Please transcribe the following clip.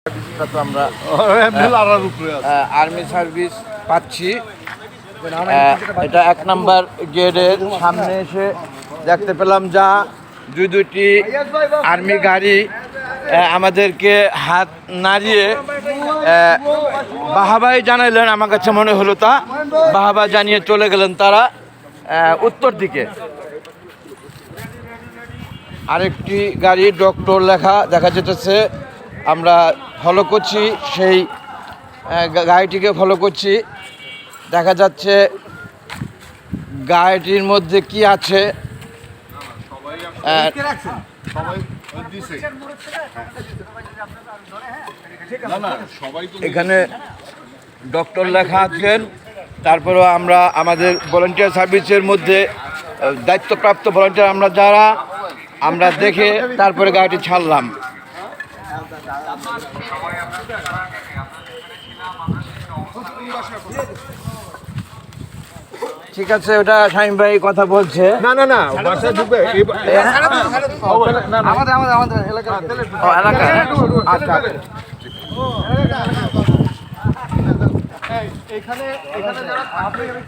তো আমরা army service পাচ্ছি। এটা 1 নাম্বার গেটের সামনে এসে দেখতে পেলাম যা দুইটি আর্মি গাড়ি আমাদেরকে হাত নাড়িয়ে বাহাবাই জানাইলেন। আমার কাছে মনে হলো তা বাহাবা জানিয়ে চলে গেলেন তারা উত্তর দিকে। আরেকটি গাড়ি ডক্টর লেখা দেখা যেতেছে, আমরা ফলো করছি, সেই গাড়িটিকে ফলো করছি। দেখা যাচ্ছে গাড়িটির মধ্যে কি আছে। এখানে ডক্টর লেখা আছেন। তারপরেও আমরা আমাদের ভলান্টিয়ার সার্ভিসের মধ্যে দায়িত্বপ্রাপ্ত ভলান্টিয়ার আমরা যারা, আমরা দেখে তারপরে গাড়িটি ছাড়লাম। ঠিক আছে, ওটা শামীম ভাই কথা বলছে। না না না, বাসায় ঢুকবে আমাদের এলাকা। আচ্ছা, এখানে যারা